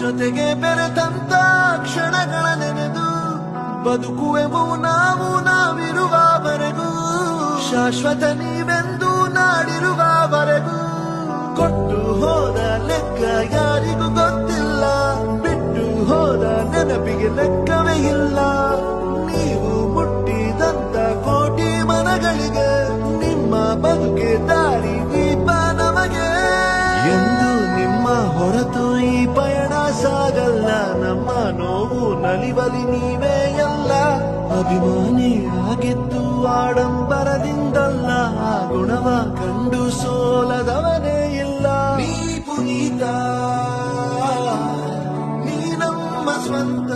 ಜೊತೆಗೆ ಬೆರೆತಂತ ಕ್ಷಣಗಳ ನೆನೆದು ಬದುಕುವೆವು ನಾವು ನಾವಿರುವವರೆಗೂ. ಶಾಶ್ವತ ನೀವೆಂದು ನಾಡಿರುವವರೆಗೂ. ಕೊಟ್ಟು ಹೋದ ಲೆಕ್ಕ ಯಾರಿಗೂ ಗೊತ್ತಿಲ್ಲ, ಬಿಟ್ಟು ಹೋದ ನೆನಪಿಗೆ ಲೆಕ್ಕವೇ ಇಲ್ಲ. ನೀವು ಮುಟ್ಟಿದಂತ ಕೋಟಿ ಮನಗಳಿಗೆ ನಿಮ್ಮ ಬದುಕೆ ದಾರಿ ದೀಪ ನಮಗೆ. ಎಂದು ನಿಮ್ಮ ಹೊರತು ಈ ಪಯಣ ಸಾಗಲ್ಲ, ನಮ್ಮ ನೋವು ನಲಿವಲಿ ನೀವೇ ಎಲ್ಲ. ಅಭಿಮಾನಿ ಆಗಿದ್ದು ಆಡಂಬರದಿಂದಲ್ಲ, ಆ ಗುಣವ ಕಂಡು ಸೋಲದವನೇ ಇಲ್ಲ. ನೀ ಪುನೀತ, ನೀ ನಮ್ಮ ಸ್ವಂತ.